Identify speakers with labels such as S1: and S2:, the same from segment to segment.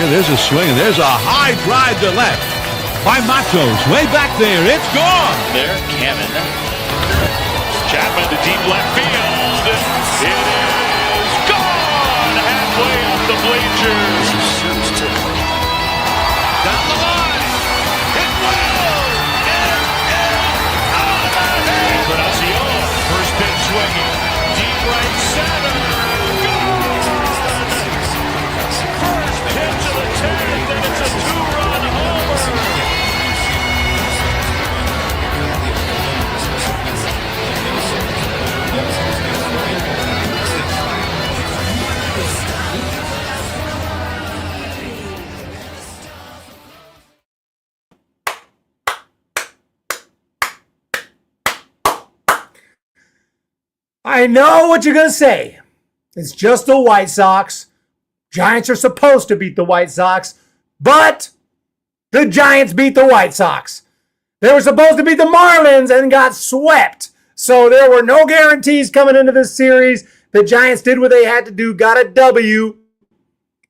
S1: here. There's a swing, and there's a high drive to left by Matos. Way back there. It's gone.
S2: There, Cannon. Chapman to deep left field. It is gone. Halfway up the bleachers. Down the line. It will. It is out of here. Encarnacion. First pitch swinging. Deep right center. Pitch of the 10th, and it's a two-run homer.
S3: I know what you're going to say. It's just the White Sox. Giants are supposed to beat the White Sox, but the Giants beat the White Sox. They were supposed to beat the Marlins and got swept. So there were no guarantees coming into this series. The Giants did what they had to do, got a W.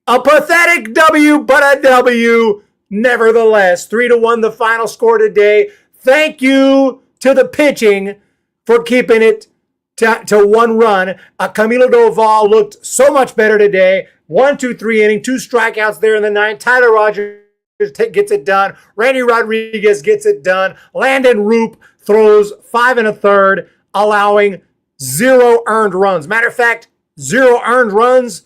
S3: A pathetic W, but a W nevertheless. 3-1 the final score today. Thank you to the pitching for keeping it to one run. Camilo Doval looked so much better today. 1, 2, 3 inning, 2 strikeouts there in the 9th. Tyler Rogers gets it done. Randy Rodriguez gets it done. Landon Roop throws 5 1/3, allowing 0 earned runs. Matter of fact, 0 earned runs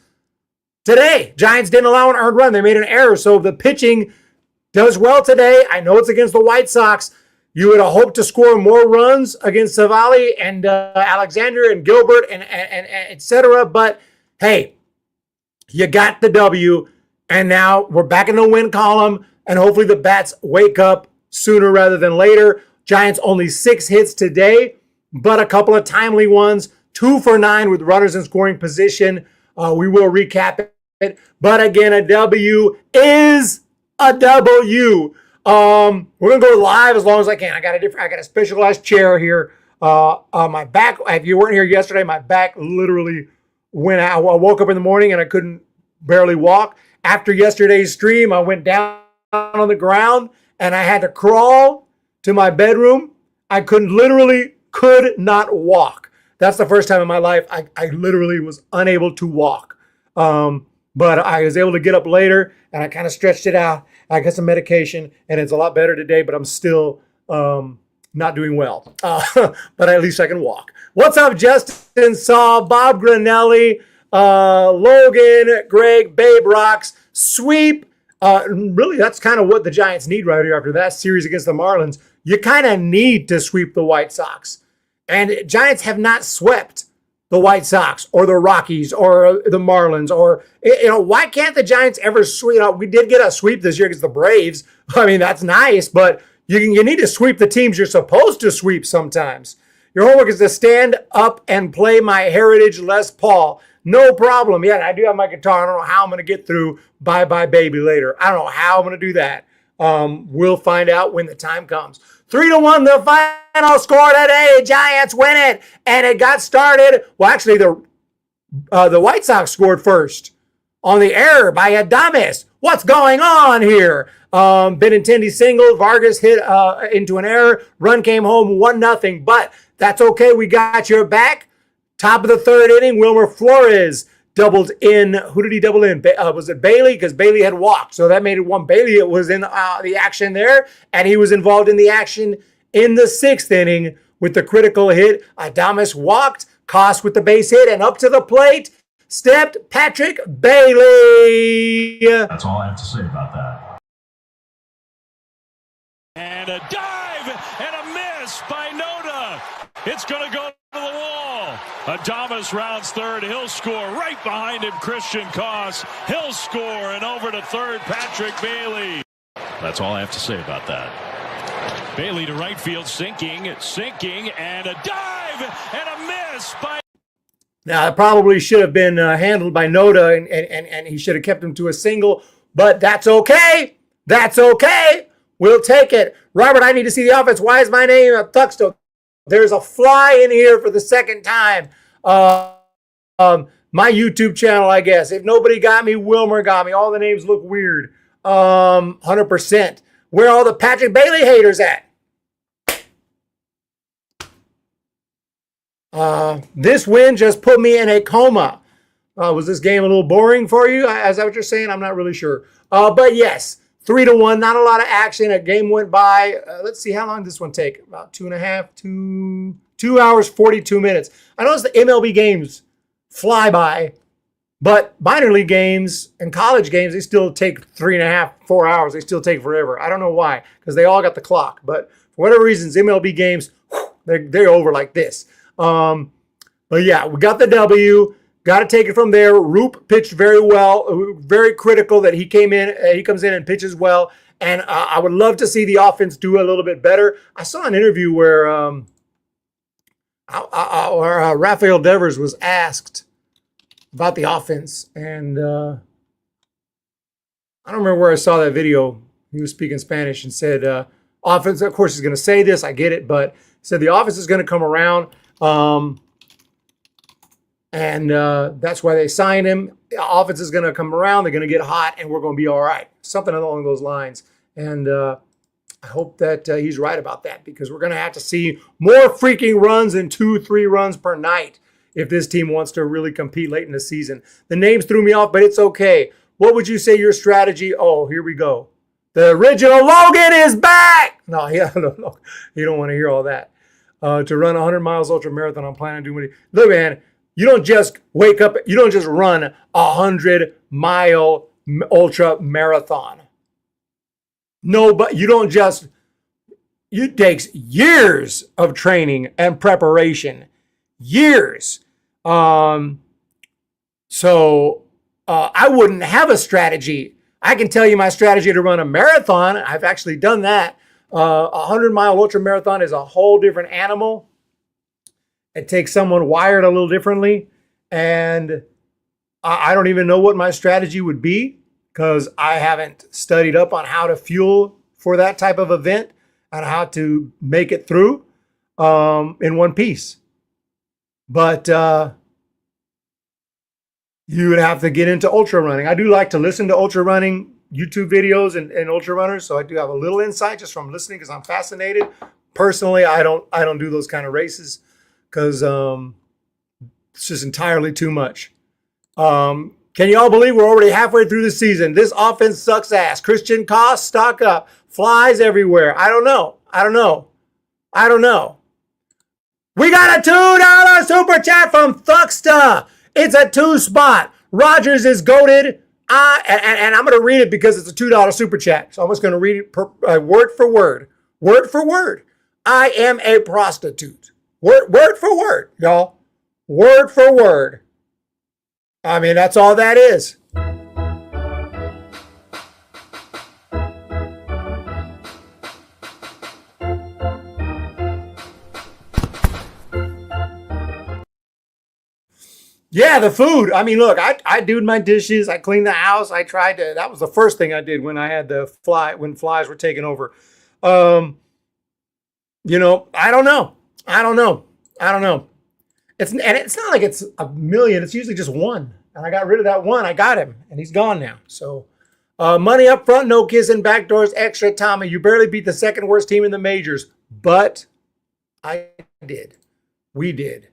S3: today. Giants didn't allow an earned run. They made an error. So the pitching does well today. I know it's against the White Sox. You would have hoped to score more runs against Savali and Alexander and Gilbert and et cetera. But hey, you got the W, and now we're back in the win column, and hopefully the bats wake up sooner rather than later. Giants only 6 hits today, but a couple of timely ones. 2 for 9 with runners in scoring position. We will recap it. But again, a W is a W. We're gonna go live as long as I can. I got a specialized chair here. My back, if you weren't here yesterday, my back literally went out. I woke up in the morning and I couldn't barely walk. After yesterday's stream, I went down on the ground and I had to crawl to my bedroom. I could not walk. That's the first time in my life I literally was unable to walk. But I was able to get up later and I kind of stretched it out. I got some medication and it's a lot better today, but I'm still not doing well. But at least I can walk. What's up, Justin Saw, Bob Granelli, Logan, Greg, Babe Rocks, sweep. Really, that's kind of what the Giants need right here after that series against the Marlins. You kind of need to sweep the White Sox. And Giants have not swept the White Sox or the Rockies or the Marlins or, why can't the Giants ever sweep? We did get a sweep this year against the Braves. I mean, that's nice, but you need to sweep the teams you're supposed to sweep sometimes. Your homework is to stand up and play my Heritage Les Paul. No problem. Yeah, I do have my guitar. I don't know how I'm going to get through Bye Bye Baby later. I don't know how I'm going to do that. We'll find out when the time comes. 3-1, the final score today. Giants win it, and it got started. Well, actually, the White Sox scored first on the error by Adames. What's going on here? Benintendi singled. Vargas hit into an error. Run came home 1-0, but that's okay. We got your back. Top of the 3rd inning, Wilmer Flores doubled in. Who did he double in? Was it Bailey? Because Bailey had walked. So that made it 1. Bailey was in the action there, and he was involved in the action in the 6th inning with the critical hit. Adames walked, Koss with the base hit, and up to the plate stepped Patrick Bailey.
S4: That's all I have to say about that.
S2: And a dive and a miss by Noda. It's going to go to the wall. Adames rounds 3rd. He'll score. Right behind him, Christian Koss. He'll score, and over to 3rd, Patrick Bailey. That's all I have to say about that. Bailey to right field, sinking, and a dive and a miss by...
S3: Now, it probably should have been handled by Noda, and he should have kept him to a single, but that's okay. That's okay. We'll take it. Robert, I need to see the offense. Why is my name Thuxto? There's a fly in here for the 2nd time. my YouTube channel, I guess. If nobody got me, Wilmer got me. All the names look weird. 100%. Where are all the Patrick Bailey haters at? This win just put me in a coma. Was this game a little boring for you? Is that what you're saying? I'm not really sure. But yes, 3-1. Not a lot of action. A game went by. Let's see how long this one take. About 2 hours, 42 minutes. I noticed the MLB games fly by, but minor league games and college games, they still take 3.5, 4 hours. They still take forever. I don't know why, because they all got the clock. But for whatever reasons, MLB games, they're over like this. But yeah, we got the W. Got to take it from there. Roop pitched very well. Very critical that he comes in and pitches well. And I would love to see the offense do a little bit better. I saw an interview where Rafael Devers was asked about the offense, and I don't remember where I saw that video. He was speaking Spanish and said, offense, of course he's going to say this, I get it, but he said the offense is going to come around, and that's why they signed him. The offense is going to come around, they're going to get hot, and we're going to be all right. Something along those lines. And I hope that he's right about that, because we're going to have to see more freaking runs and 2-3 runs per night if this team wants to really compete late in the season. The names threw me off, but it's okay. What would you say your strategy? Oh, here we go. The original Logan is back. No, yeah, no. You don't want to hear all that. To run 100 miles ultra marathon, I'm planning on doing it. Look, man, you don't just wake up. You don't just run 100-mile ultra marathon. No, but you don't just. It takes years of training and preparation. Years. So I wouldn't have a strategy. I can tell you my strategy to run a marathon. I've actually done that. 100-mile ultra marathon is a whole different animal. It takes someone wired a little differently. And I don't even know what my strategy would be, because I haven't studied up on how to fuel for that type of event and how to make it through in one piece. But you would have to get into ultra running. I do like to listen to ultra running YouTube videos and ultra runners, so I do have a little insight just from listening, because I'm fascinated. Personally, I don't do those kind of races, because it's just entirely too much. Can you all believe we're already halfway through the season? This offense sucks ass. Christian Koss, stock up. Flies everywhere. I don't know. We got a $2 super chat from Thucksta. It's a 2-spot. Rogers is goated. And I'm going to read it because it's a $2 super chat. So I'm just going to read it word for word. Word for word. I am a prostitute. Word for word, y'all. Word for word. I mean, that's all that is. Yeah, the food. I mean, look, I do my dishes. I clean the house. I tried to. That was the first thing I did when I had when flies were taking over. I don't know. It's not like it's a million. It's usually just one. And I got rid of that one. I got him, and he's gone now. So, money up front, no kissing, backdoors, extra. Tommy, you barely beat the second worst team in the majors, but I did. We did.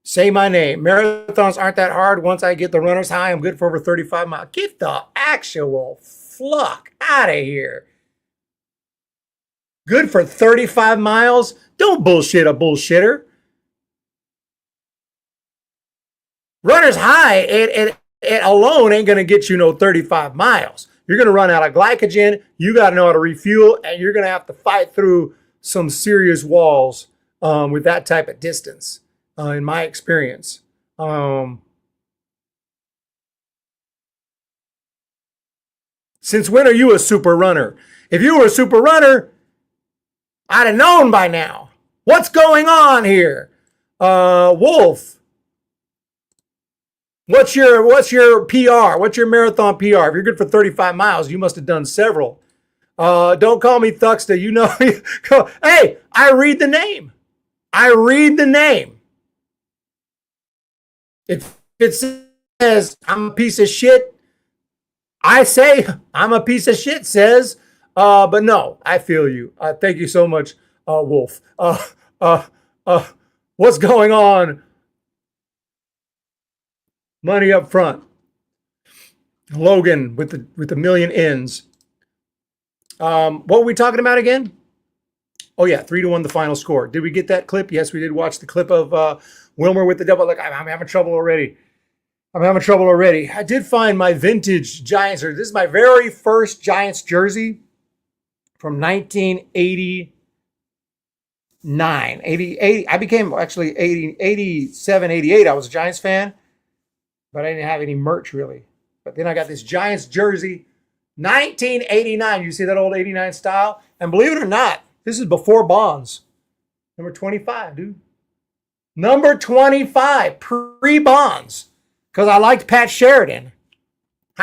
S3: Say my name. Marathons aren't that hard. Once I get the runner's high, I'm good for over 35 miles. Get the actual fluck out of here. Good for 35 miles? Don't bullshit a bullshitter. Runner's high, it alone ain't going to get you no 35 miles. You're going to run out of glycogen. You got to know how to refuel, and you're going to have to fight through some serious walls with that type of distance. In my experience. Since when are you a super runner? If you were a super runner, I'd have known by now. What's going on here? Wolf, what's your PR? What's your marathon PR? If you're good for 35 miles, you must have done several. Don't call me Thucksta. You know, hey, I read the name. If it I'm a piece of shit. I say I'm a piece of shit, says. But no, I feel you. Thank you so much, Wolf. Uh, what's going on? Money up front. Logan with the million ends. What were we talking about again? Oh yeah, 3-1 the final score. Did we get that clip? Yes, we did watch the clip of Wilmer with the double. Look, I'm having trouble already. I did find my vintage Giants. This is my very first Giants jersey from 1989. 80, I became actually 87, 88. I was a Giants fan, but I didn't have any merch really. But then I got this Giants jersey, 1989. You see that old 89 style? And believe it or not, this is before Bonds. Number 25, dude. Number 25, pre-Bonds. Because I liked Pat Sheridan.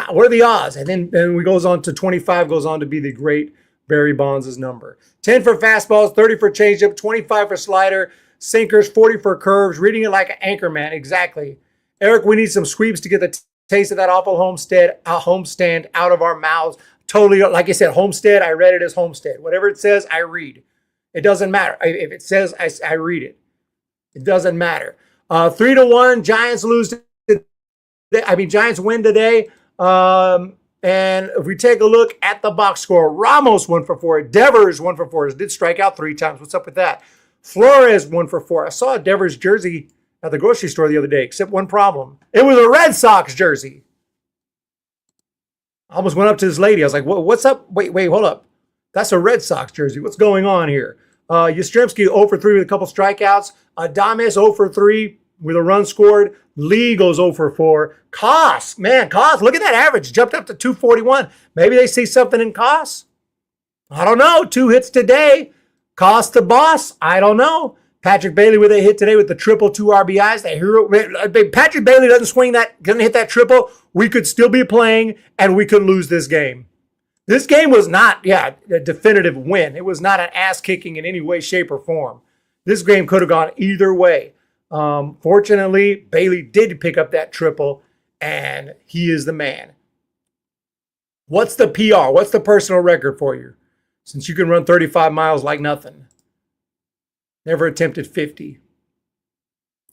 S3: What are the odds? And then we goes on to 25, goes on to be the great Barry Bonds' number. 10 for fastballs, 30 for changeup, 25 for slider, sinkers, 40 for curves, reading it like an anchor man. Exactly. Eric, we need some sweeps to get the taste of that awful homestand out of our mouths. Totally, like I said, Homestead, I read it as Homestead. Whatever it says, I read. It doesn't matter. If it says, I read it. It doesn't matter. 3-1, Giants lose Giants win today. And if we take a look at the box score, Ramos 1 for 4. Devers 1 for 4. Did strike out 3 times. What's up with that? Flores 1 for 4. I saw a Devers jersey at the grocery store the other day, except one problem. It was a Red Sox jersey. I almost went up to this lady. I was like, what's up? Wait, hold up. That's a Red Sox jersey. What's going on here? Yastrzemski 0 for 3 with a couple strikeouts. Adames 0 for 3 with a run scored. Lee goes 0 for 4. Koss, look at that average. Jumped up to 241. Maybe they see something in Koss. I don't know. 2 hits today. Koss the boss. I don't know. Patrick Bailey with a hit today with the triple 2 RBIs. Patrick Bailey doesn't hit that triple, we could still be playing and we could lose this game. This game was not, a definitive win. It was not an ass kicking in any way, shape, or form. This game could have gone either way. Fortunately, Bailey did pick up that triple, and he is the man. What's the PR? What's the personal record for you? Since you can run 35 miles like nothing. Never attempted 50.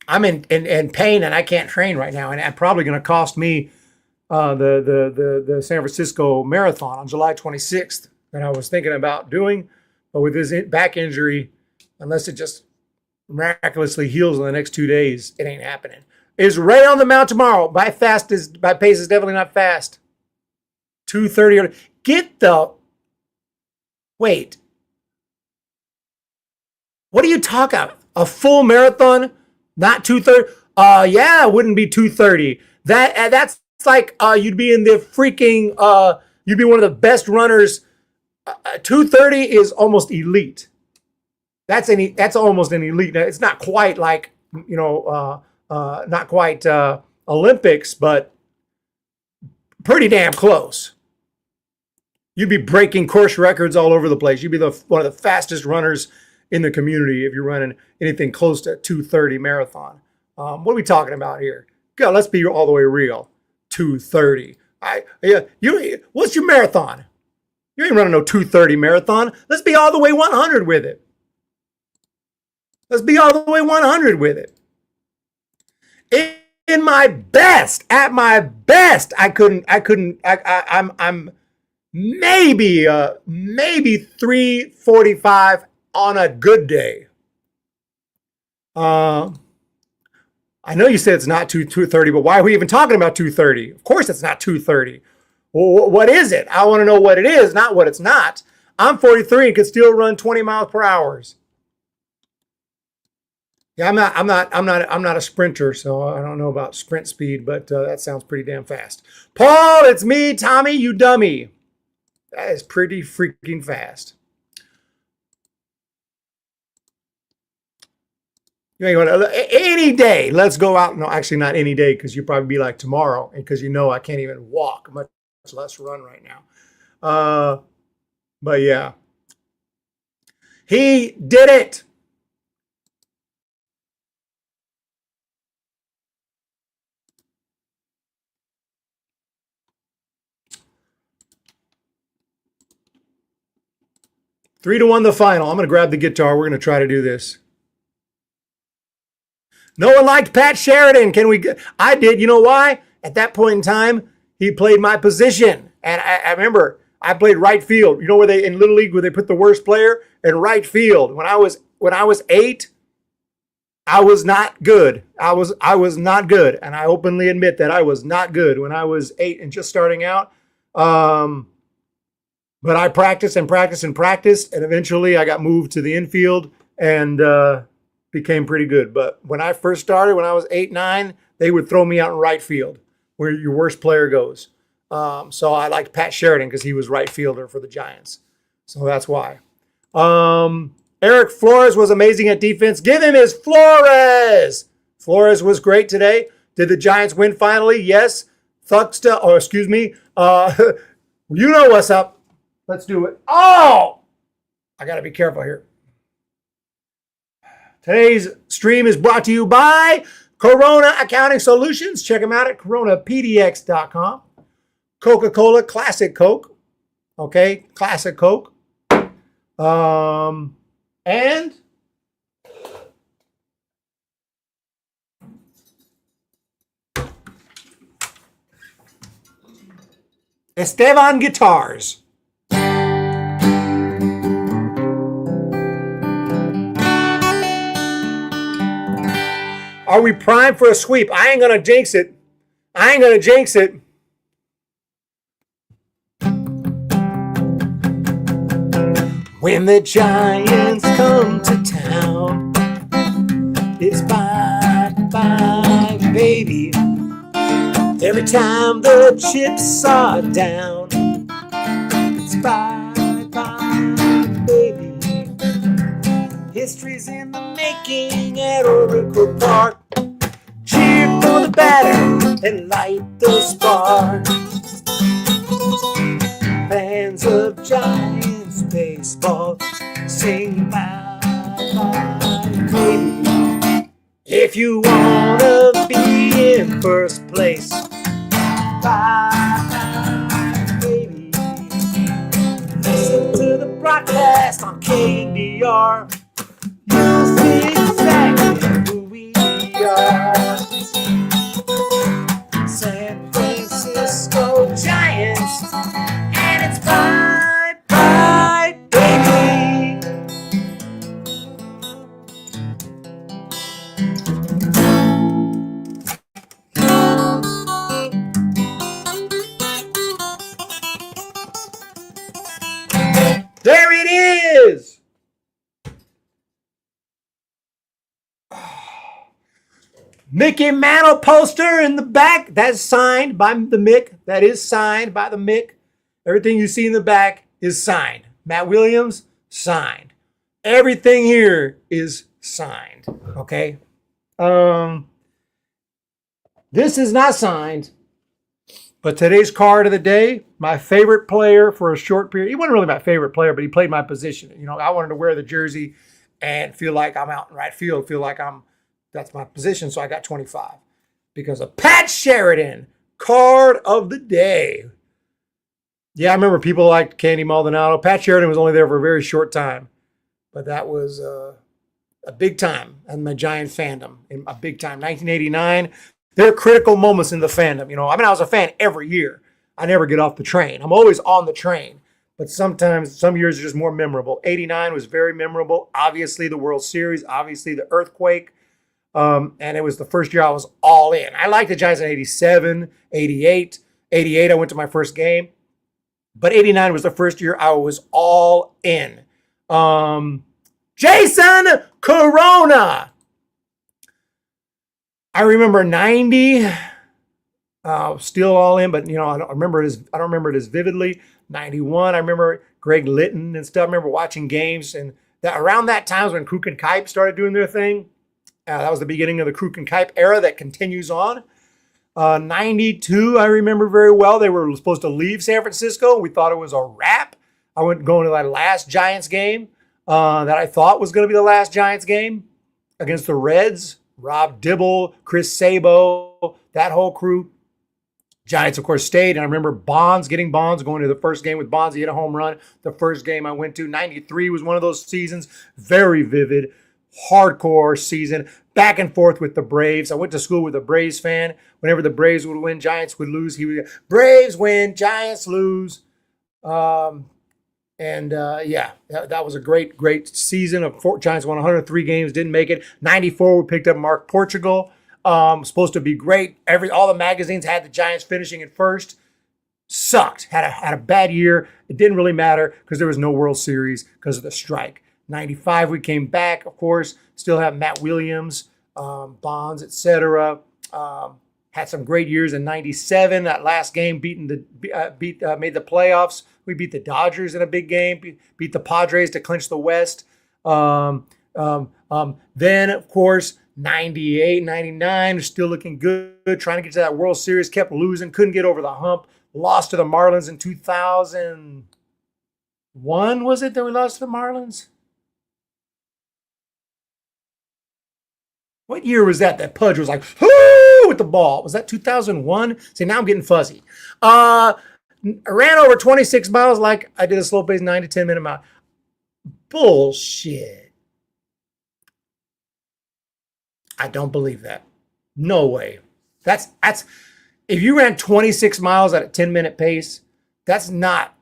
S3: I'm in pain, and I can't train right now, and I'm probably going to cost me the San Francisco Marathon on July 26th that I was thinking about doing. But with this back injury, unless it just miraculously heals in the next 2 days, it ain't happening. Is Ray on the mound tomorrow? My pace is definitely not fast. 2:30. Wait. What are you talking about? A full marathon? Not 2:30? Yeah, it wouldn't be 2:30. That's like you'd be in the freaking you'd be one of the best runners. 2:30 is almost elite. That's almost an elite. It's not quite like, not quite Olympics, but pretty damn close. You'd be breaking course records all over the place. You'd be one of the fastest runners in the community if you're running anything close to 2:30 marathon. What are we talking about here? God, let's be all the way real. 2:30. What's your marathon? You ain't running no 2:30 marathon. Let's be all the way 100 with it. At my best, I'm maybe 3:45 on a good day. I know you said it's not 2:30, but why are we even talking about 2:30? Of course it's not 2:30. Well, what is it? I want to know what it is, not what it's not. I'm 43 and could still run 20 miles per hour. Yeah, I'm not a sprinter, so I don't know about sprint speed, but that sounds pretty damn fast. Paul, it's me, Tommy, you dummy. That is pretty freaking fast. You ain't gonna any day. Let's go out. No, actually not any day, because you'll probably be like tomorrow, and because I can't even walk, much less run right now. But yeah, he did it. 3-1 the final. I'm going to grab the guitar. We're going to try to do this. No one liked Pat Sheridan. I did. You know why? At that point in time, he played my position. And I remember I played right field. You know where in Little League where they put the worst player in right field. When I was 8, I was not good. I was not good. And I openly admit that I was not good when I was 8 and just starting out. But I practiced and practiced and practiced, and eventually I got moved to the infield and became pretty good. But when I first started, when I was 8, 9, they would throw me out in right field where your worst player goes. So I liked Pat Sheridan because he was right fielder for the Giants. So that's why. Eric Flores was amazing at defense. Give him his Flores. Flores was great today. Did the Giants win finally? Yes. You know what's up. Let's do it. Oh! I got to be careful here. Today's stream is brought to you by Corona Accounting Solutions. Check them out at coronapdx.com. Coca-Cola Classic Coke. Okay, Classic Coke. And Esteban Guitars. Are we primed for a sweep? I ain't going to jinx it. When the Giants come to town, it's bye, baby. Every time the chips are down, it's bye, baby. History's in the making at Oracle Park. Cheer for the batter and light the spark. Fans of Giants baseball sing bye, baby. If you wanna be in first place, bye, baby. Listen to the broadcast on KDR. You'll see exactly who we are. San Francisco Giants, and it's bye, baby. There it is. Mickey Mantle poster in the back. That's signed by the Mick. That is signed by the Mick. Everything you see in the back is signed. Matt Williams, signed. Everything here is signed. Okay. This is not signed, but today's card of the day, my favorite player for a short period. He wasn't really my favorite player, but he played my position. You know, I wanted to wear the jersey and feel like I'm out in right field, feel like that's my position, so I got 25. Because of Pat Sheridan, card of the day. Yeah, I remember people liked Candy Maldonado. Pat Sheridan was only there for a very short time. But that was a big time in my Giant fandom. In a big time. 1989. There are critical moments in the fandom. You know, I was a fan every year. I never get off the train. I'm always on the train. But sometimes, some years are just more memorable. 89 was very memorable. Obviously, the World Series. Obviously, the earthquake. And it was the first year I was all in. I liked the Giants in 87, 88. 88, I went to my first game. But 89 was the first year I was all in. Jason Corona. I remember 90. Still all in, but I don't remember it as vividly. 91, I remember Greg Litton and stuff. I remember watching games, and around that time was when Kruk and Kipe started doing their thing. That was the beginning of the Kruk and Kipe era that continues on. 92, I remember very well. They were supposed to leave San Francisco. We thought it was a wrap. I went going to that last Giants game that I thought was going to be the last Giants game against the Reds. Rob Dibble, Chris Sabo, that whole crew. Giants, of course, stayed. And I remember getting Bonds, going to the first game with Bonds. He hit a home run. The first game I went to, 93 was one of those seasons. Very vivid, hardcore season. Back and forth with the Braves. I went to school with a Braves fan. Whenever the Braves would win, Giants would lose. He would, Braves win, Giants lose. Yeah, that was a great season. Giants won 103 games, didn't make it. 94, we picked up Mark Portugal. Supposed to be great. All the magazines had the Giants finishing in first. Sucked. Had a bad year. It didn't really matter because there was no World Series because of the strike. 95, we came back, of course. Still have Matt Williams, Bonds, etc. Had some great years in 97. That last game made the playoffs. We beat the Dodgers in a big game. Beat the Padres to clinch the West. Then, of course, 98, 99, still looking good, trying to get to that World Series, kept losing, couldn't get over the hump, lost to the Marlins in 2001, was it that we lost to the Marlins? What year was that Pudge was like, whoo, with the ball? Was that 2001? See, now I'm getting fuzzy. I ran over 26 miles like I did a slow pace 9 to 10 minute mile. Bullshit. I don't believe that. No way. That's if you ran 26 miles at a 10-minute pace, that's not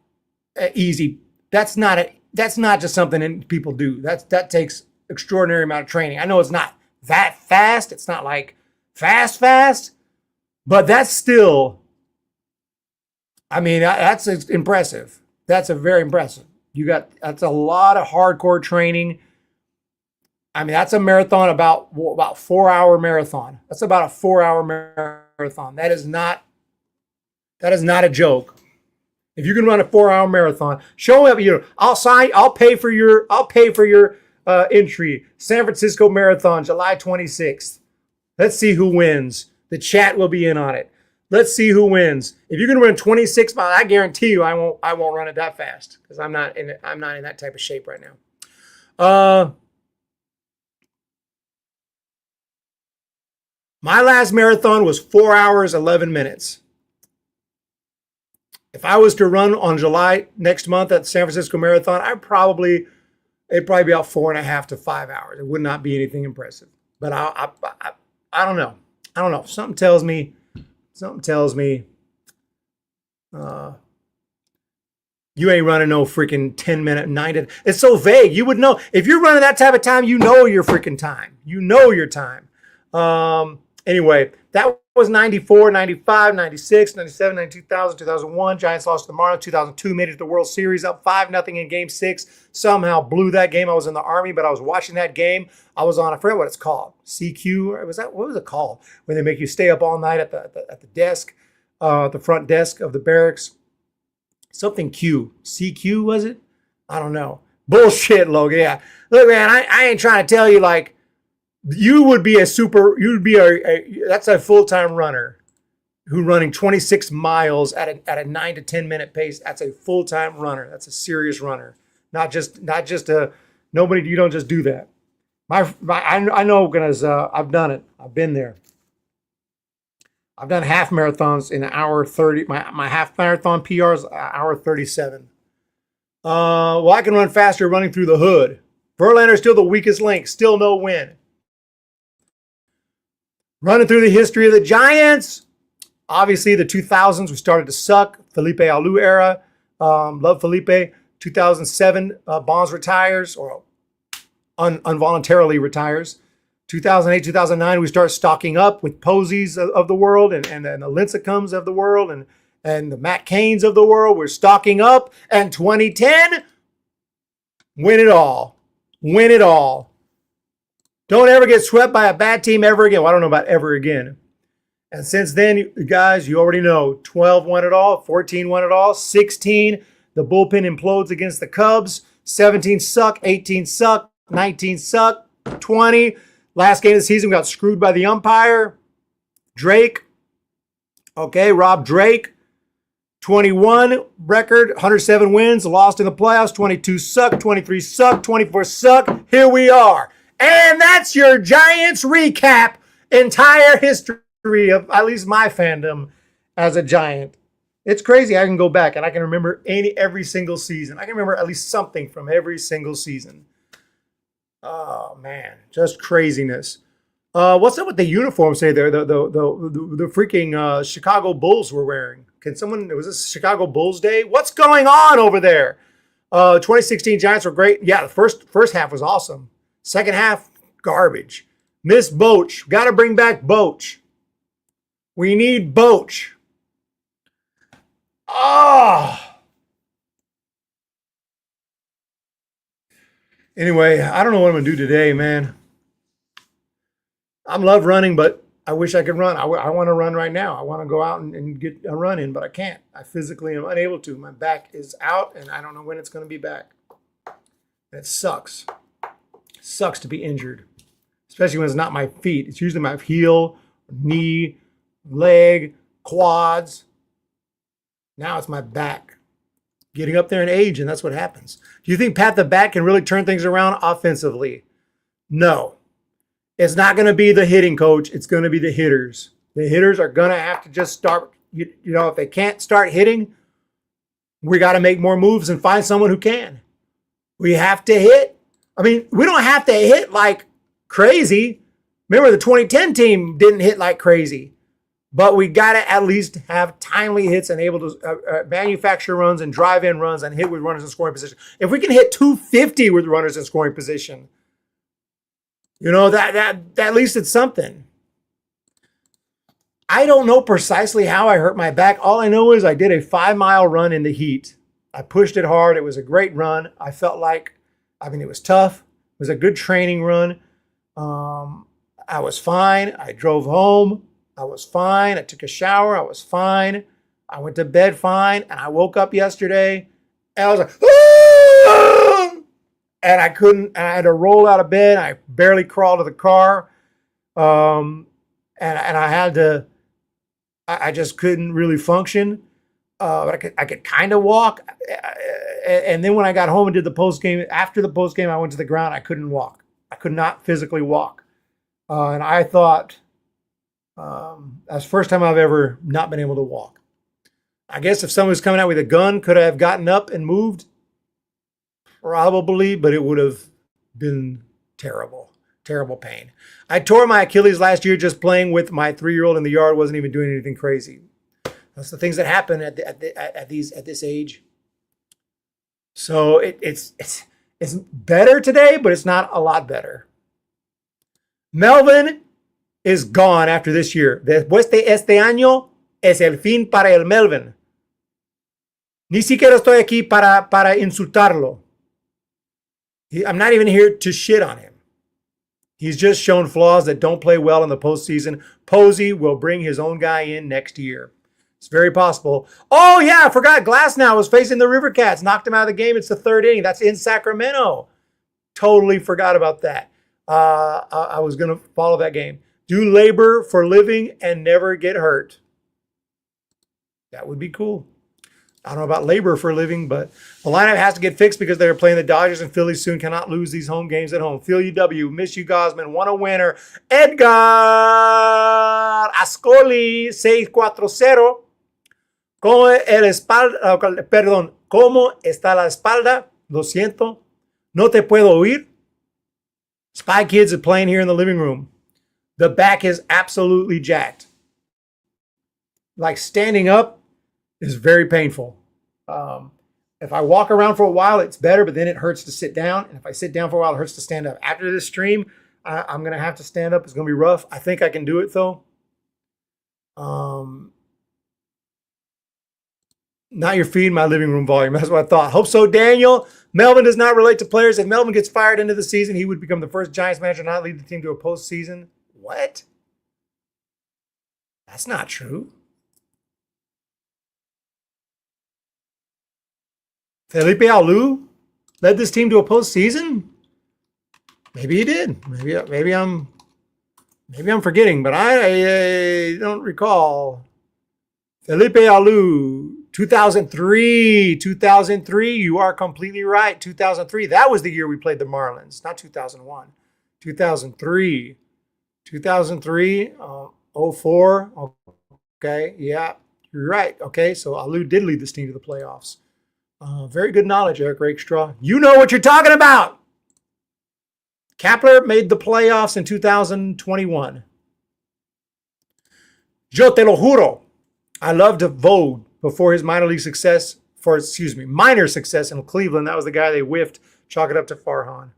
S3: easy. That's not just something people do. That takes extraordinary amount of training. I know it's not that fast. It's not like fast, but that's still, I mean, that's impressive. That's a very impressive. That's a lot of hardcore training. I mean, that's a marathon, about 4-hour marathon. That's about a 4-hour marathon. That is not a joke. If you can run a 4-hour marathon, show up. I'll pay for your entry. San Francisco Marathon, July 26th. Let's see who wins. The chat will be in on it. Let's see who wins. If you're going to run 26 miles, I guarantee you I won't run it that fast because I'm not in that type of shape right now. My last marathon was 4 hours, 11 minutes. If I was to run on July next month at the San Francisco Marathon, it'd probably be about 4.5 to 5 hours. It would not be anything impressive. But I don't know. I don't know. Something tells me you ain't running no freaking 10-minute, 9 to. It's so vague. You would know. If you're running that type of time, you know your freaking time. You know your time. Anyway, that was 94, 95, 96, 97, 92, 2000, 2001. Giants lost to the Marlins. 2002 made it to the World Series, up 5-0 in Game 6. Somehow blew that game. I was in the Army, but I was watching that game. I was on, I forget what it's called, CQ. What was it called? When they make you stay up all night at the desk, the front desk of the barracks. Something Q. CQ, was it? I don't know. Bullshit, Logan. Yeah. Look, man, I ain't trying to tell you like, that's a full-time runner who running 26 miles at a 9 to 10 minute pace. That's a full-time runner. That's a serious runner. Not just nobody, you don't just do that. I know because I've done it. I've been there. I've done half marathons in an hour 30. My half marathon PR is hour 37. Well, I can run faster running through the hood. Verlander is still the weakest link. Still no win. Running through the history of the Giants. Obviously, the 2000s, we started to suck. Felipe Alou era. Love Felipe. 2007, Bonds retires, or involuntarily retires. 2008, 2009, we start stocking up with Posies of the world and the Lincecums of the world and the Matt Cains of the world. We're stocking up. And 2010, win it all. Win it all. Don't ever get swept by a bad team ever again. Well, I don't know about ever again. And since then, guys, you already know, 12 won it all, 14 won it all, 16, the bullpen implodes against the Cubs, 17 suck, 18 suck, 19 suck, 20. Last game of the season, we got screwed by the umpire. Drake. Okay, Rob Drake. 21 record, 107 wins, lost in the playoffs, 22 suck, 23 suck, 24 suck. Here we are. And that's your Giants recap. Entire history of at least my fandom. as a Giant. It's crazy. I can go back and I can remember every single season. I can remember at least something from every single season. Oh man, just craziness. What's up with the uniform? Say there, the freaking Chicago Bulls were wearing. Can someone? Was this Chicago Bulls Day? What's going on over there? 2016 Giants were great. Yeah, the first half was awesome. Second half, garbage. Miss Boch. Got to bring back Boch. We need Boch. Ah. Anyway, I don't know what I'm going to do today, man. I love running, but I wish I could run. I want to run right now. I want to go out and get a run in, but I can't. I physically am unable to. My back is out, and I don't know when it's going to be back. It sucks. It sucks to be injured, especially when it's not my feet. It's usually my heel, knee, leg, quads. Now it's my back. Getting up there in age, and that's what happens. Do you think Pat the Bat can really turn things around offensively? No. It's not going to be the hitting coach. It's going to be the hitters. The hitters are going to have to just start, if they can't start hitting, we got to make more moves and find someone who can. We have to hit. I mean, we don't have to hit like crazy. Remember, the 2010 team didn't hit like crazy. But we got to at least have timely hits and able to manufacture runs and drive in runs and hit with runners in scoring position. If we can hit 250 with runners in scoring position, that at least it's something. I don't know precisely how I hurt my back. All I know is I did a 5-mile run in the heat. I pushed it hard. It was a great run. I felt like, it was tough. It was a good training run. I was fine. I drove home. I was fine. I took a shower. I was fine. I went to bed fine. And I woke up yesterday and I was like, ah! And I couldn't, and I had to roll out of bed. I barely crawled to the car. And I had to, I just couldn't really function. But I could kind of walk. And then when I got home and did the post game, after the post game, I went to the ground. I couldn't walk. I could not physically walk. And I thought, that's the first time I've ever not been able to walk. I guess if someone was coming out with a gun, could I have gotten up and moved? Probably, but it would have been terrible. Terrible pain. I tore my Achilles last year just playing with my 3-year-old in the yard. Wasn't even doing anything crazy. That's the things that happen at this age. So it's better today, but it's not a lot better. Melvin is gone after this year. Después de este año es el fin para el Melvin. Ni siquiera estoy aquí para insultarlo. I'm not even here to shit on him. He's just shown flaws that don't play well in the postseason. Posey will bring his own guy in next year. It's very possible. Oh, yeah, I forgot. Glasnow was facing the River Cats. Knocked him out of the game. It's the 3rd inning. That's in Sacramento. Totally forgot about that. I was going to follow that game. Do labor for living and never get hurt. That would be cool. I don't know about labor for a living, but the lineup has to get fixed because they're playing the Dodgers and Phillies soon. Cannot lose these home games at home. Feel UW. Miss you, Gosman. Want a winner. Edgar Ascoli 640. ¿Cómo está la espalda? Lo siento. No te puedo oír. Spy Kids is playing here in the living room. The back is absolutely jacked. Like standing up is very painful. If I walk around for a while, it's better, but then it hurts to sit down. And if I sit down for a while, it hurts to stand up. After this stream, I'm going to have to stand up. It's going to be rough. I think I can do it, though. Not your feed, my living room volume. That's what I thought. Hope so, Daniel. Melvin does not relate to players. If Melvin gets fired into the season, he would become the first Giants manager to not lead the team to a postseason. What? That's not true. Felipe Alou led this team to a postseason? Maybe he did. Maybe I'm forgetting, but I don't recall. Felipe Alou, 2003. 2003, you are completely right. 2003, that was the year we played the Marlins, not 2001. 2003. 04, okay, yeah. You're right. Okay, so Alou did lead this team to the playoffs. Very good knowledge, Eric Rakestraw. You know what you're talking about. Kapler made the playoffs in 2021. Yo te lo juro. I loved Vogue before his minor success in Cleveland. That was the guy they whiffed. Chalk it up to Farhan.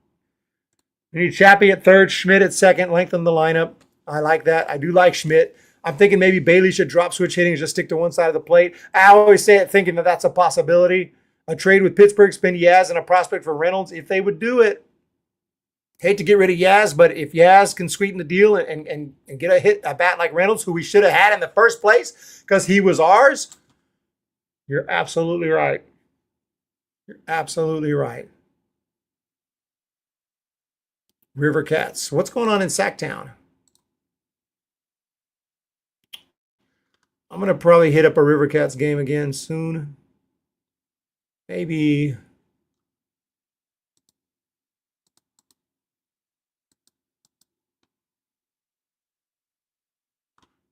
S3: We need Chappie at third, Schmidt at second. Lengthen the lineup. I like that. I do like Schmidt. I'm thinking maybe Bailey should drop switch hitting and just stick to one side of the plate. I always say it thinking that that's a possibility. A trade with Pittsburgh, spend Yaz and a prospect for Reynolds. If they would do it, hate to get rid of Yaz, but if Yaz can sweeten the deal and get a bat like Reynolds, who we should have had in the first place because he was ours, you're absolutely right. You're absolutely right. River Cats. What's going on in Sacktown? I'm going to probably hit up a River Cats game again soon. Maybe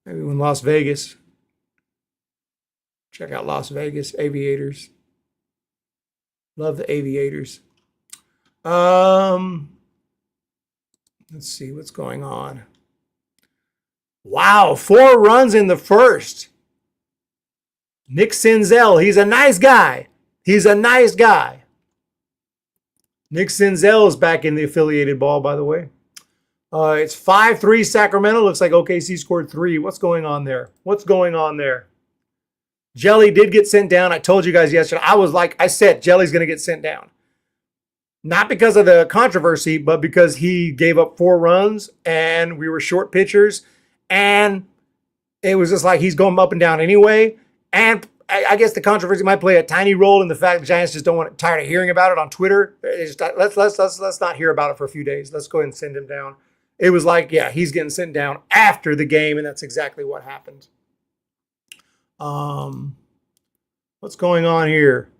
S3: when Las Vegas. Check out Las Vegas Aviators. Love the Aviators. Let's see what's going on. Wow, 4 runs in the first. Nick Senzel, he's a nice guy. He's a nice guy. Nick Senzel is back in the affiliated ball, by the way. It's 5-3 Sacramento. Looks like OKC scored 3. What's going on there? What's going on there? Jelly did get sent down. I told you guys yesterday. I said Jelly's going to get sent down. Not because of the controversy, but because he gave up 4 runs and we were short pitchers. And it was just like he's going up and down anyway. And I guess the controversy might play a tiny role in the fact the Giants just don't want tired of hearing about it on Twitter. Let's not hear about it for a few days. Let's go ahead and send him down. It was like, yeah, he's getting sent down after the game, and that's exactly what happened. What's going on here?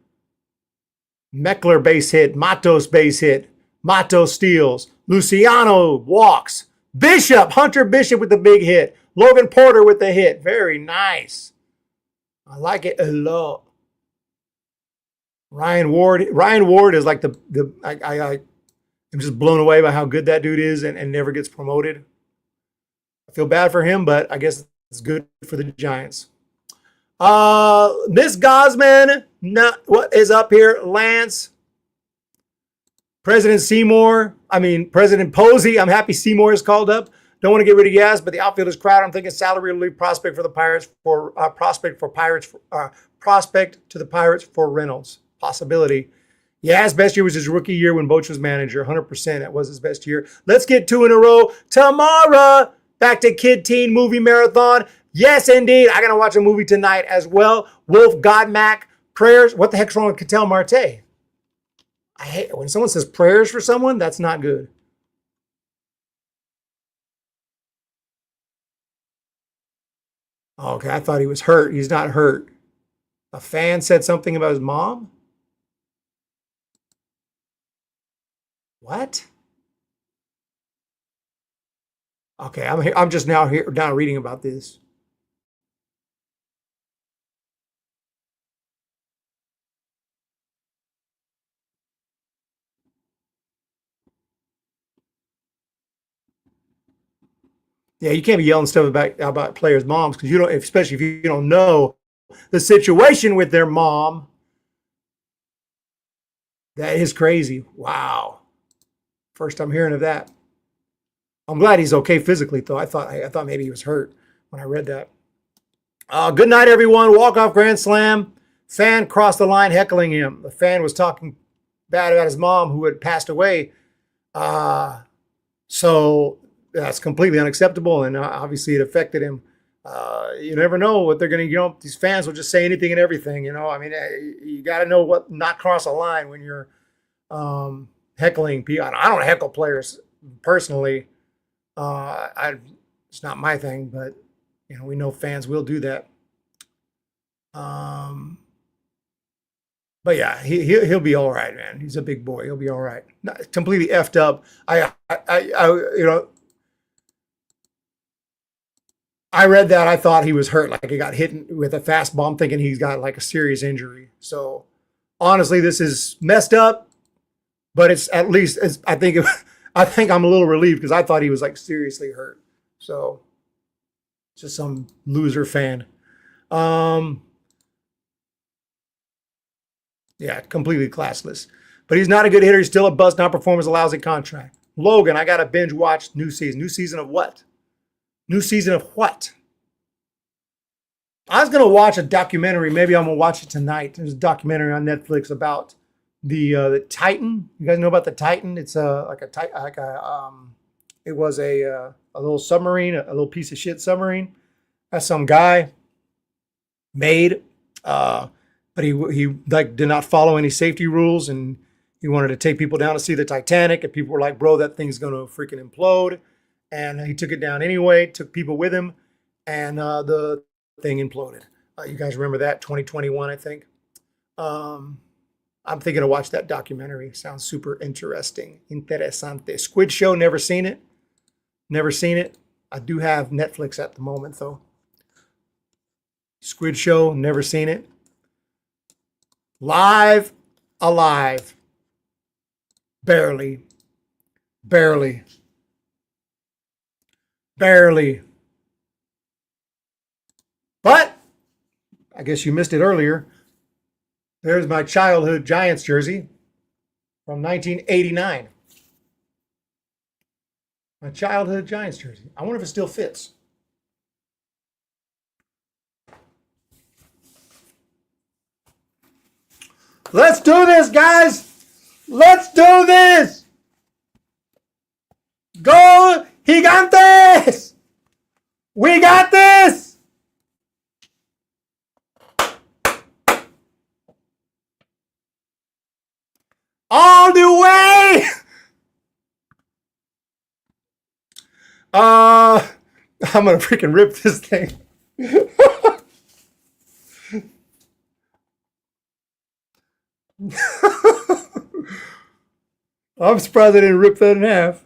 S3: Meckler base hit, Matos base hit, Matos steals, Luciano walks, Hunter Bishop with the big hit, Logan Porter with the hit. Very nice. I like it a lot. Ryan Ward is like I'm just blown away by how good that dude is and never gets promoted. I feel bad for him, but I guess it's good for the Giants. Miss Gosman, what is up here? Lance, President Posey. I'm happy Seymour is called up. Don't want to get rid of Yaz, but the outfield is crowded. I'm thinking salary relief prospect for the Pirates prospect to the Pirates for Reynolds. Possibility. Yaz's best year was his rookie year when Boch was manager. 100%. That was his best year. Let's get 2 in a row. Tomorrow, back to Kid Teen Movie Marathon. Yes, indeed. I got to watch a movie tonight as well. Wolf Godmack. Prayers. What the heck's wrong with Cattell Marte? I hate when someone says prayers for someone. That's not good. Okay, I thought he was hurt. He's not hurt. A fan said something about his mom? What? Okay, I'm just now reading about this. Yeah, you can't be yelling stuff about players' moms because especially if you don't know the situation with their mom. That is crazy. Wow. First time hearing of that. I'm glad he's okay physically, though. I thought maybe he was hurt when I read that. Good night, everyone. Walk-off grand slam. Fan crossed the line heckling him. The fan was talking bad about his mom who had passed away. So that's completely unacceptable, and obviously it affected him. You never know what they're going to, these fans will just say anything and everything, I mean, you got to know what not cross a line when you're heckling people. I don't heckle players personally. It's not my thing, but, we know fans will do that. But yeah, he'll be all right, man. He's a big boy. He'll be all right. Not completely effed up. I read that. I thought he was hurt, like he got hit with a fastball. I'm thinking he's got like a serious injury. So honestly, this is messed up, but it's at least I think I'm a little relieved because I thought he was like seriously hurt. So just some loser fan. Yeah, completely classless. But he's not a good hitter. He's still a bust. Not performance a lousy contract. Logan, I got to binge watch new season. New season of what? New season of what? I was going to watch a documentary. Maybe I'm going to watch it tonight. There's a documentary on Netflix about the Titan. You guys know about the Titan? It's it was a little submarine, a little piece of shit submarine that some guy made, but he like did not follow any safety rules, and he wanted to take people down to see the Titanic, and people were like, "Bro, that thing's gonna freaking implode," and he took it down anyway. Took people with him, and the thing imploded. You guys remember that 2021, I think. I'm thinking to watch that documentary. Sounds super interesting. Interesante. Squid Show, never seen it. Never seen it. I do have Netflix at the moment, though. Squid Show, never seen it. Live, Alive. Barely. Barely. Barely. But, I guess you missed it earlier. There's my childhood Giants jersey from 1989. My childhood Giants jersey. I wonder if it still fits. Let's do this, guys. Let's do this. Go Gigantes. We got this. All the way. I'm gonna freaking rip this thing. I'm surprised they didn't rip that in half.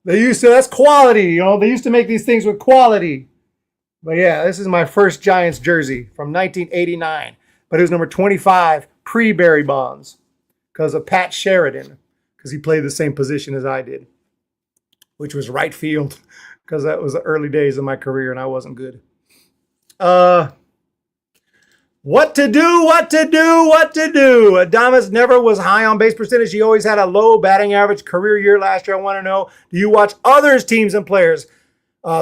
S3: That's quality, they used to make these things with quality. But yeah, this is my first Giants jersey from 1989. But it was number 25, pre-Barry Bonds, because of Pat Sheridan, because he played the same position as I did, which was right field, because that was the early days of my career and I wasn't good. What to do? Adames never was high on base percentage. He always had a low batting average career year last year. I want to know, do you watch others, teams, and players?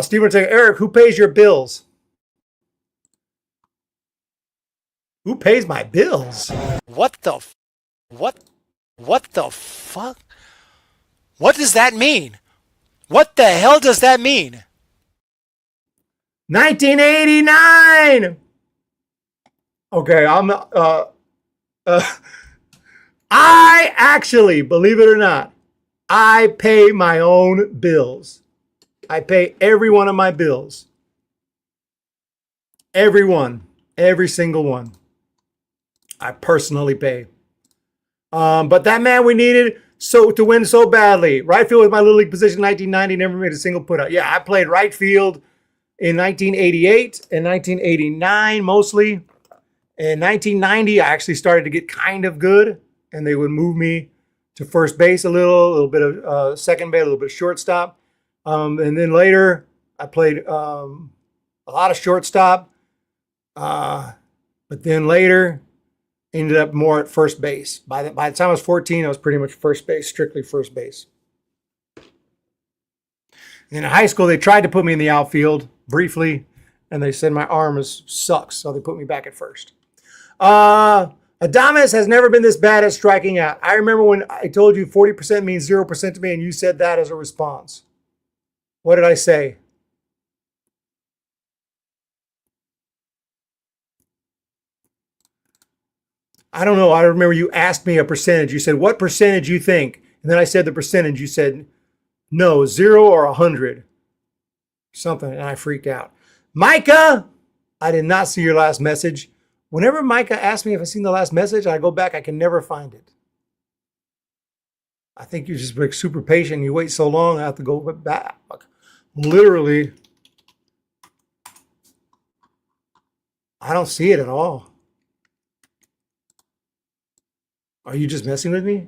S3: Steven Manteca, Eric, who pays your bills? Who pays my bills?
S5: What the fuck? What does that mean? What the hell does that mean?
S3: 1989! Okay, I actually, believe it or not, I pay my own bills. I pay every one of my bills. Every one. Every single one. I personally pay. But that man we needed to win so badly. Right field was my little league position in 1990, never made a single put out. Yeah, I played right field in 1988 and 1989 mostly. In 1990, I actually started to get kind of good, and they would move me to first base a little bit of second base, a little bit of shortstop. And then later, I played a lot of shortstop. But then later, ended up more at first base. By the time I was 14, I was pretty much first base, strictly first base. In high school, they tried to put me in the outfield briefly, and they said my arm sucks, so they put me back at first. Adames has never been this bad at striking out. I remember when I told you 40% means 0% to me, and you said that as a response. What did I say? I don't know. I remember you asked me a percentage. You said, what percentage you think? And then I said the percentage. You said, no, 0 or 100. Something, and I freaked out. Micah, I did not see your last message. Whenever Micah asks me if I've seen the last message, I go back, I can never find it. I think you're just like super patient. You wait so long, I have to go back. Literally, I don't see it at all. Are you just messing with me?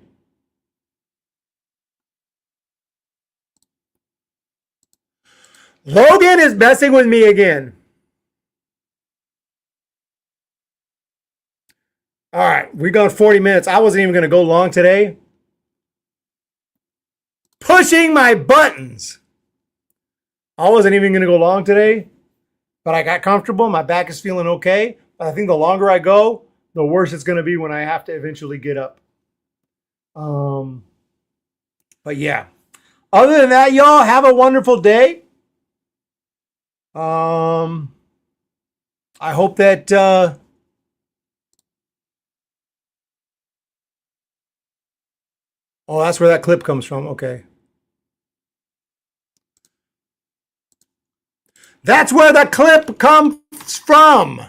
S3: Logan is messing with me again. All right, we got 40 minutes. I wasn't even going to go long today. Pushing my buttons. I wasn't even going to go long today, but I got comfortable. My back is feeling okay. But I think the longer I go, the worse it's going to be when I have to eventually get up. But yeah. Other than that, y'all have a wonderful day. I hope that oh, that's where that clip comes from. Okay. That's where the clip comes from.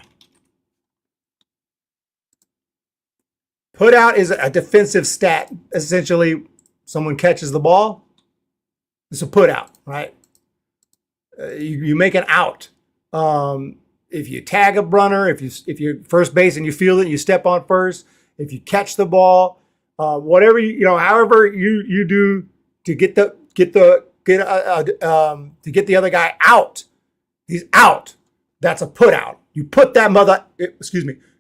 S3: Put out is a defensive stat. Essentially, someone catches the ball. It's a put out, right? You make an out. If you tag a runner, if you're first base and you feel it, you step on first. If you catch the ball, whatever however you do to get the other guy out, he's out. That's a put out. You put that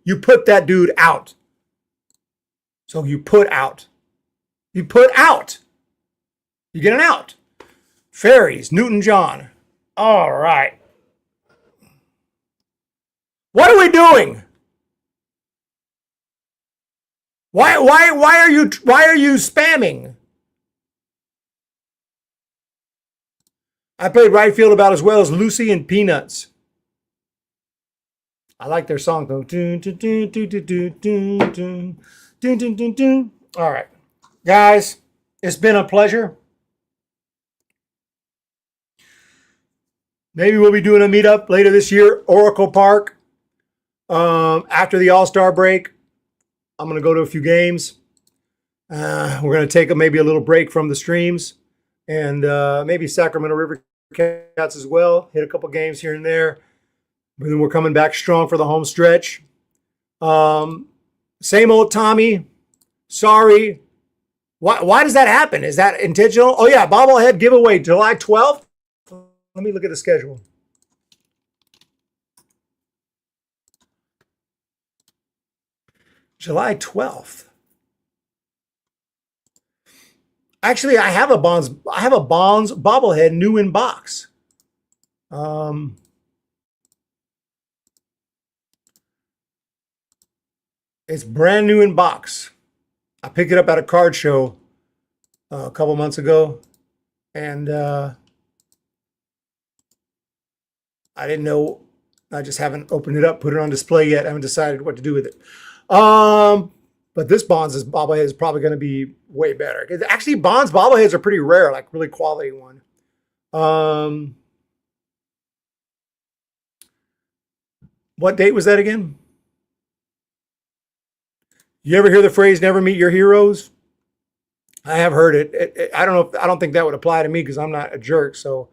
S3: you put that dude out. So you put out. You put out. You get an out. Fairies, Newton-John. All right. What are we doing? Why are you spamming? I played right field about as well as Lucy and Peanuts. I like their song though. All right, guys, it's been a pleasure. Maybe we'll be doing a meetup later this year, Oracle Park. After the All-Star break, I'm going to go to a few games. We're going to take maybe a little break from the streams and maybe Sacramento River Cats as well. Hit a couple games here and there. But then we're coming back strong for the home stretch. Same old Tommy. Sorry. Why does that happen? Is that intentional? Oh, yeah, bobblehead giveaway July 12th. Let me look at the schedule. July 12th. Actually, I have a Bonds bobblehead new in box. It's brand new in box. I picked it up at a card show a couple months ago, and I didn't know. I just haven't opened it up, put it on display yet. I haven't decided what to do with it. But this Bonds bobblehead is probably going to be way better. Actually, Bonds bobbleheads are pretty rare, like really quality one. What date was that again? You ever hear the phrase "never meet your heroes"? I have heard it. I don't know. I don't think that would apply to me because I'm not a jerk. So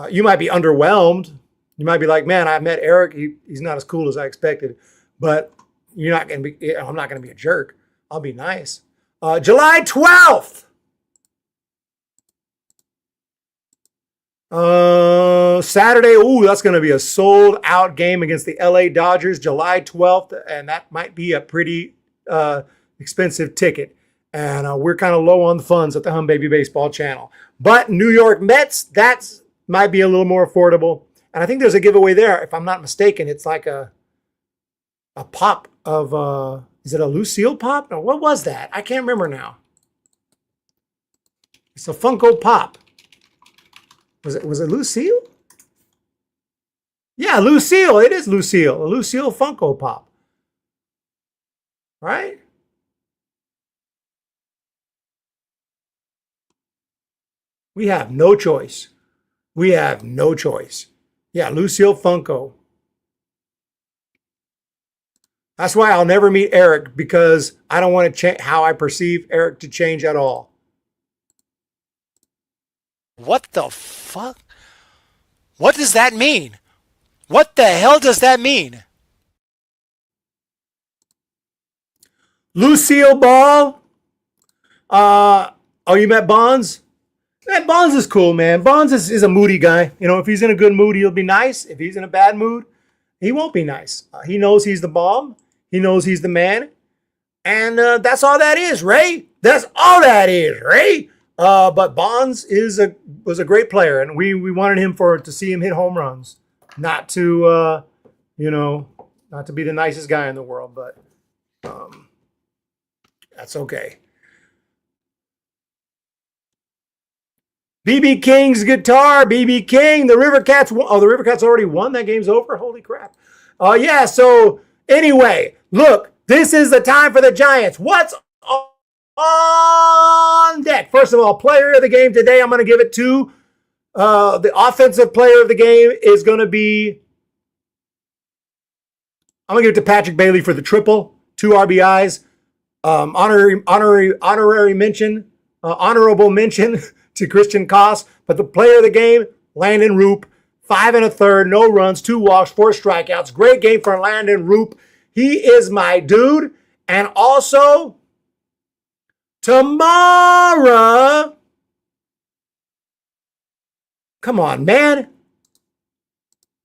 S3: you might be underwhelmed. You might be like, "Man, I met Eric. He's not as cool as I expected." But you're not going to be. I'm not going to be a jerk. I'll be nice. July 12th. Saturday. Ooh, that's going to be a sold out game against the LA Dodgers. July 12th, and that might be a pretty expensive ticket. And we're kind of low on the funds at the Humm Baby Baseball channel. But New York Mets, that might be a little more affordable. And I think there's a giveaway there. If I'm not mistaken, it's like a pop of, is it a Lucille pop? No, what was that? I can't remember now. It's a Funko Pop. Was it Lucille? Yeah, Lucille. It is Lucille. A Lucille Funko Pop. Right? We have no choice. We have no choice. Yeah, Lucille Funko. That's why I'll never meet Eric, because I don't want to change how I perceive Eric to change at all.
S5: What the fuck? What does that mean? What the hell does that mean?
S3: Lucille Ball. Oh, you met Bonds? Man, Bonds is cool, man. Bonds is a moody guy. You know, if he's in a good mood, he'll be nice. If he's in a bad mood, he won't be nice. He knows he's the bomb. He knows he's the man. And that's all that is, Ray. That's all that is, Ray. But Bonds was a great player, and we wanted him to see him hit home runs, not to not to be the nicest guy in the world, but that's okay. BB King's guitar, BB King. The River Cats. Oh, the River Cats already won. That game's over. Holy crap. Yeah. So anyway, look, this is the time for the Giants. What's on deck? First of all, player of the game today, I'm going to give it to the offensive player of the game is going to be. I'm going to give it to Patrick Bailey for the triple, 2 RBIs, honorary mention, honorable mention to Christian Koss. But the player of the game, Landon Roop, 5 1/3, no runs, 2 walks, 4 strikeouts. Great game for Landon Roop. He is my dude. And also, tomorrow, come on, man.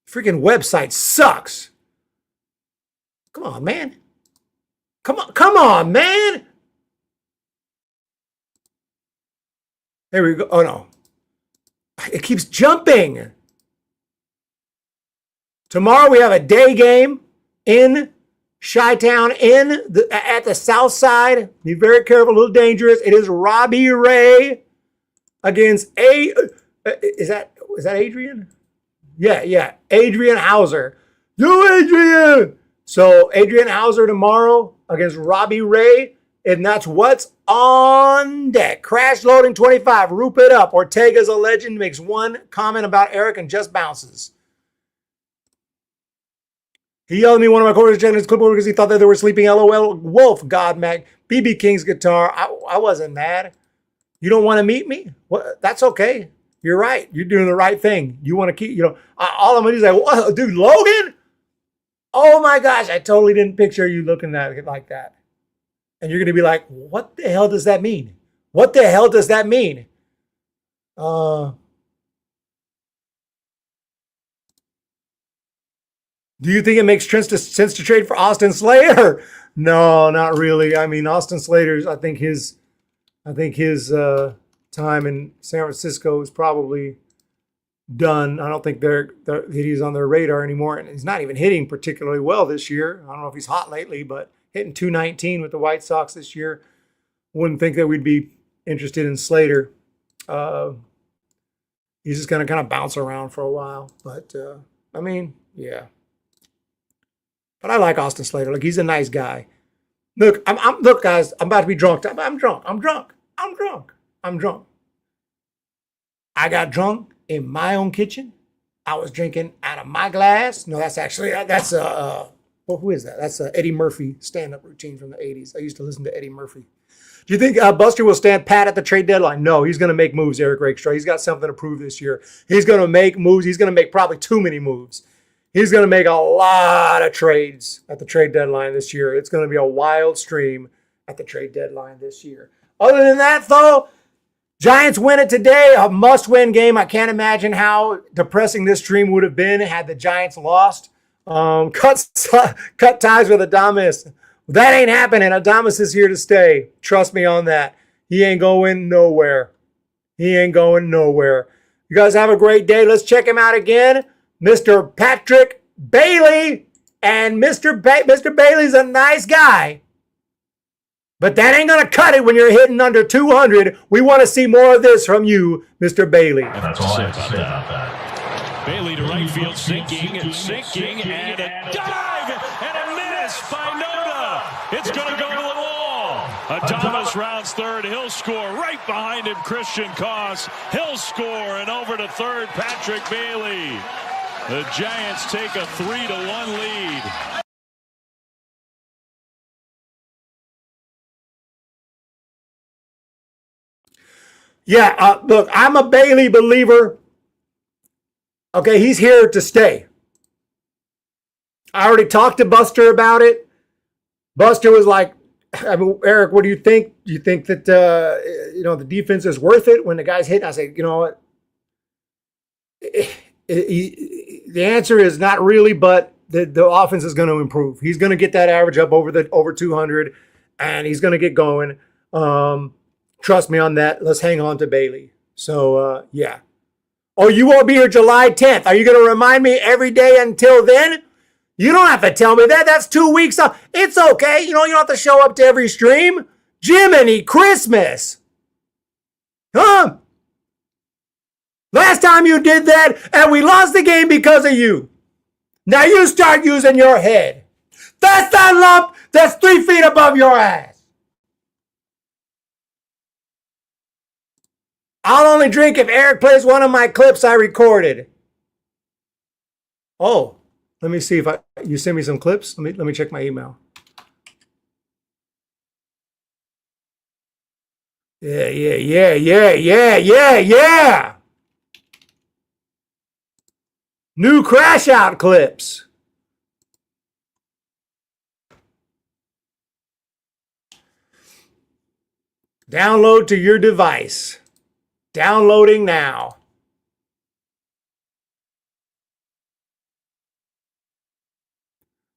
S3: Freaking website sucks. Come on, man. Come on, man. There we go. Oh, no. It keeps jumping. Tomorrow we have a day game in Chi-Town at the south side. Be very careful, a little dangerous. It is Robbie Ray against is that Adrian? Yeah. Adrian Hauser. Yo, Adrian! So Adrian Hauser tomorrow against Robbie Ray, and that's what's on deck. Crash loading 25. Roop it up. Ortega's a legend. Makes one comment about Eric and just bounces. He yelled at me one of my quarters checking his clipboard because he thought that they were sleeping. LOL. Wolf, God, Mac. BB King's guitar. I wasn't mad. You don't want to meet me? Well, that's okay. You're right. You're doing the right thing. You want to keep, all I'm going to do is like, what, dude, Logan? Oh my gosh, I totally didn't picture you looking at it like that. And you're going to be like, what the hell does that mean? What the hell does that mean? Do you think it makes sense to trade for Austin Slater? No, not really. I mean, Austin Slater's, I think his time in San Francisco is probably done. I don't think he's on their radar anymore, and he's not even hitting particularly well this year. I don't know if he's hot lately, but hitting .219 with the White Sox this year. Wouldn't think that we'd be interested in Slater. He's just going to kind of bounce around for a while, but I mean, yeah. But I like Austin Slater. Like, he's a nice guy. Look, look, guys. I'm about to be drunk. I'm drunk. I got drunk in my own kitchen. I was drinking out of my glass. No, who is that? That's Eddie Murphy stand-up routine from the 80s. I used to listen to Eddie Murphy. Do you think Buster will stand pat at the trade deadline? No, he's going to make moves, Eric Rakestraw. He's got something to prove this year. He's going to make moves. He's going to make probably too many moves. He's going to make a lot of trades at the trade deadline this year. It's going to be a wild stream at the trade deadline this year. Other than that, though, Giants win it today. A must-win game. I can't imagine how depressing this stream would have been had the Giants lost. Cut ties with Adames. That ain't happening. Adames is here to stay. Trust me on that. He ain't going nowhere. You guys have a great day. Let's check him out again. Mr. Patrick Bailey. And Mr. Bailey's a nice guy. But that ain't going to cut it when you're hitting under 200. We want to see more of this from you, Mr. Bailey.
S4: And that's all I have to say about that.
S2: Bailey to right field, sinking, and a dive, and a miss by Noda. It's going to go to the wall. Adames rounds third. He'll score. Right behind him, Christian Koss. He'll score, and over to third, Patrick Bailey. The Giants take a 3-1 lead.
S3: Yeah, look, I'm a Bailey believer. Okay, he's here to stay. I already talked to Buster about it. Buster was like, I mean, Eric, what do you think? Do you think that the defense is worth it when the guy's hitting? I say, you know what? The answer is not really, but the offense is going to improve. He's going to get that average up over 200, and he's going to get going. Trust me on that. Let's hang on to Bailey. So, yeah. Oh, you won't be here July 10th. Are you going to remind me every day until then? You don't have to tell me that. That's 2 weeks off. It's okay. You don't have to show up to every stream. Jiminy Christmas. Huh? Last time you did that, and we lost the game because of you. Now you start using your head. That's that lump that's 3 feet above your ass. I'll only drink if Eric plays one of my clips I recorded. Oh, let me see if you send me some clips. Let me check my email. Yeah. New crash out clips. Download to your device. Downloading now.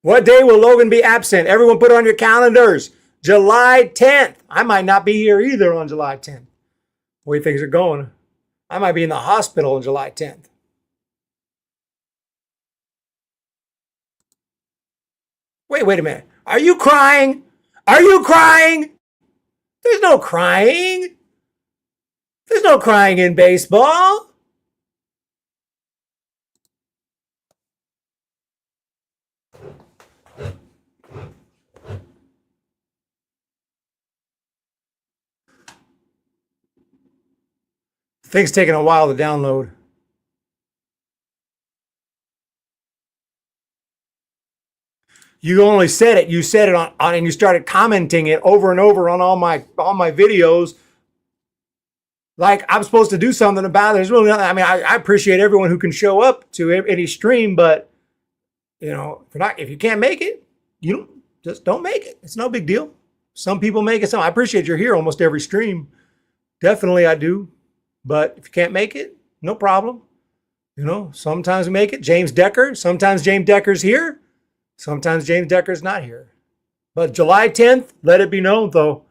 S3: What day will Logan be absent? Everyone put on your calendars. July 10th. I might not be here either on July 10th. The way things are going. I might be in the hospital on July 10th. Wait a minute. Are you crying? Are you crying? There's no crying. There's no crying in baseball. Thing's taking a while to download. You only said it. You said it on and you started commenting it over and over on all my videos. Like I'm supposed to do something about it. There's really nothing. I mean, I appreciate everyone who can show up to any stream, but if you can't make it, just don't make it. It's no big deal. Some people make it. I appreciate you're here almost every stream. Definitely I do. But if you can't make it, no problem. Sometimes we make it. James Decker. Sometimes James Decker's here. Sometimes James Decker's not here. But July 10th, let it be known, though,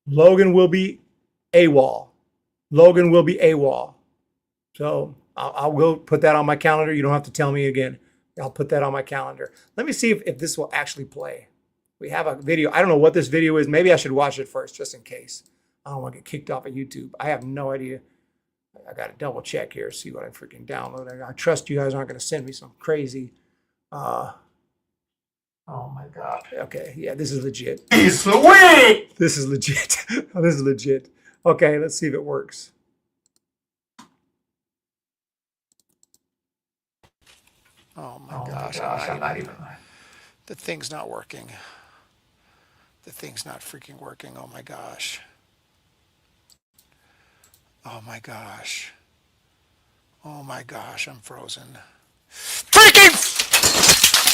S3: Logan will be AWOL. Logan will be AWOL. So I will put that on my calendar. You don't have to tell me again. I'll put that on my calendar. Let me see if this will actually play. We have a video. I don't know what this video is. Maybe I should watch it first just in case. I don't want to get kicked off of YouTube. I have no idea. I got to double check here, see what I freaking download. I trust you guys aren't going to send me some crazy. Oh my God. Okay. Yeah, this is legit. Sweet. This is legit. This is legit. Okay, let's see if it works.
S5: Oh my gosh. I'm not even. The thing's not working. The thing's not freaking working. Oh my gosh. Oh my gosh. Oh my gosh, I'm frozen. Freaking!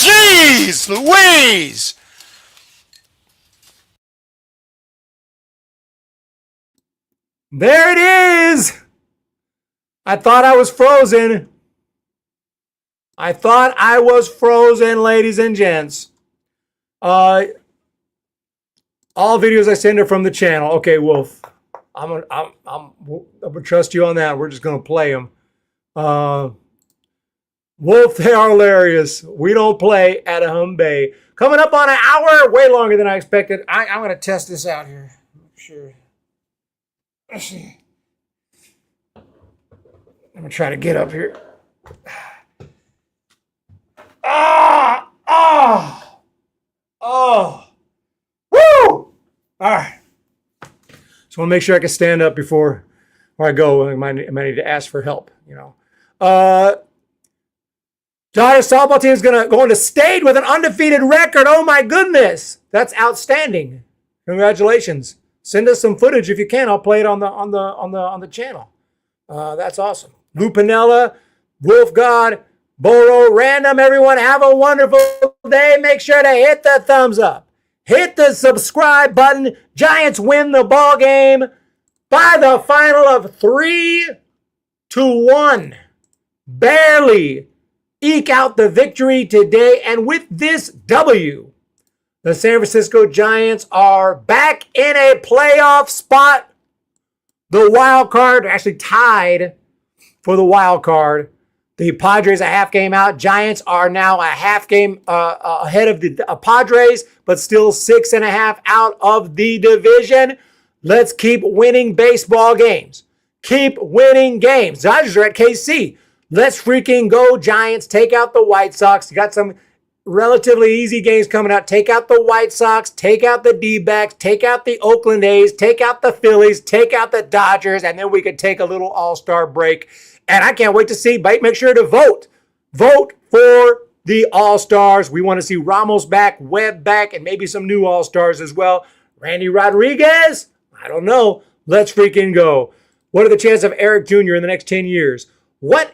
S5: Jeez Louise!
S3: There it is! I thought I was frozen. I thought I was frozen, ladies and gents. All videos I send are from the channel. Okay, Wolf. I'm gonna trust you on that. We're just gonna play them. Wolf, they are hilarious. We don't play at a Humm Bay. Coming up on an hour, way longer than I expected. I'm gonna test this out here. Sure. Let's see. I'm gonna try to get up here. Woo! All right. Just want to make sure I can stand up before I go. I might need to ask for help, Giants softball team is going to go into state with an undefeated record. Oh my goodness. That's outstanding. Congratulations. Send us some footage if you can. I'll play it on the channel. That's awesome. Lou Pinella, Wolf God, Boro, Random, everyone have a wonderful day. Make sure to hit the thumbs up. Hit the subscribe button. Giants win the ball game by the final of 3-1. Barely eke out the victory today. And with this W, the San Francisco Giants are back in a playoff spot. The wild card, actually tied for the wild card. The Padres a half game out. Giants are now a half game ahead of the Padres, but still 6.5 out of the division. Let's keep winning baseball games. Keep winning games. Dodgers are at KC. Let's freaking go, Giants. Take out the White Sox. You got some relatively easy games coming out. Take out the White Sox. Take out the D-backs. Take out the Oakland A's. Take out the Phillies. Take out the Dodgers. And then we can take a little all-star break. And I can't wait to see. Make sure to vote. Vote for the All-Stars. We want to see Ramos back, Webb back, and maybe some new All-Stars as well. Randy Rodriguez? I don't know. Let's freaking go. What are the chances of Eric Jr. in the next 10 years? What?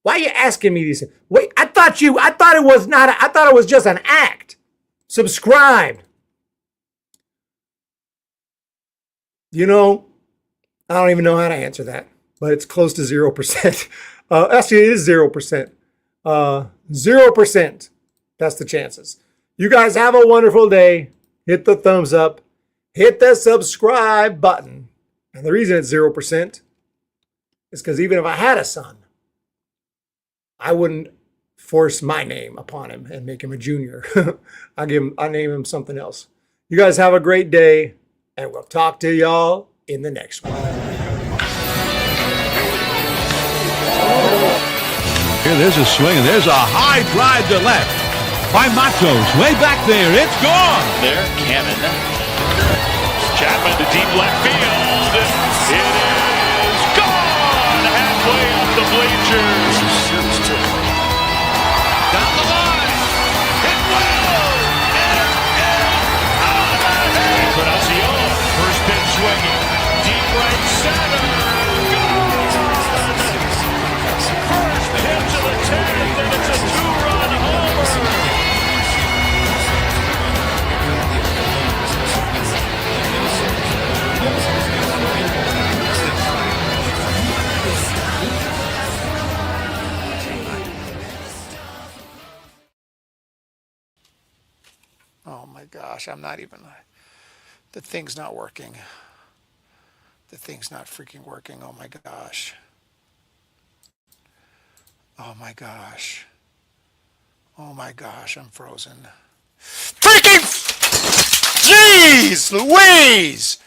S3: Why are you asking me these things? Wait, I thought it was just an act. Subscribe. You know, I don't even know how to answer that, but it's close to 0%. Actually, it is 0%. 0%. That's the chances. You guys have a wonderful day. Hit the thumbs up. Hit the subscribe button. And the reason it's 0% is because even if I had a son, I wouldn't force my name upon him and make him a junior. I name him something else. You guys have a great day, and we'll talk to y'all in the next one.
S1: Here, there's a swing, and there's a high drive to left by Matos. Way back there. It's gone.
S2: There, Cannon. Chapman to deep left field. It is gone. Halfway up the bleachers. Down the line. Hit well. It is out of here. Encarnacion. First pitch swinging. Deep right center. First pitch of the 10th, and it's a 2-run homer.
S5: Oh my gosh, I'm not even, the thing's not working. The thing's not freaking working. Oh my gosh. Oh my gosh. Oh my gosh, I'm frozen. Freaking! Jeez Louise!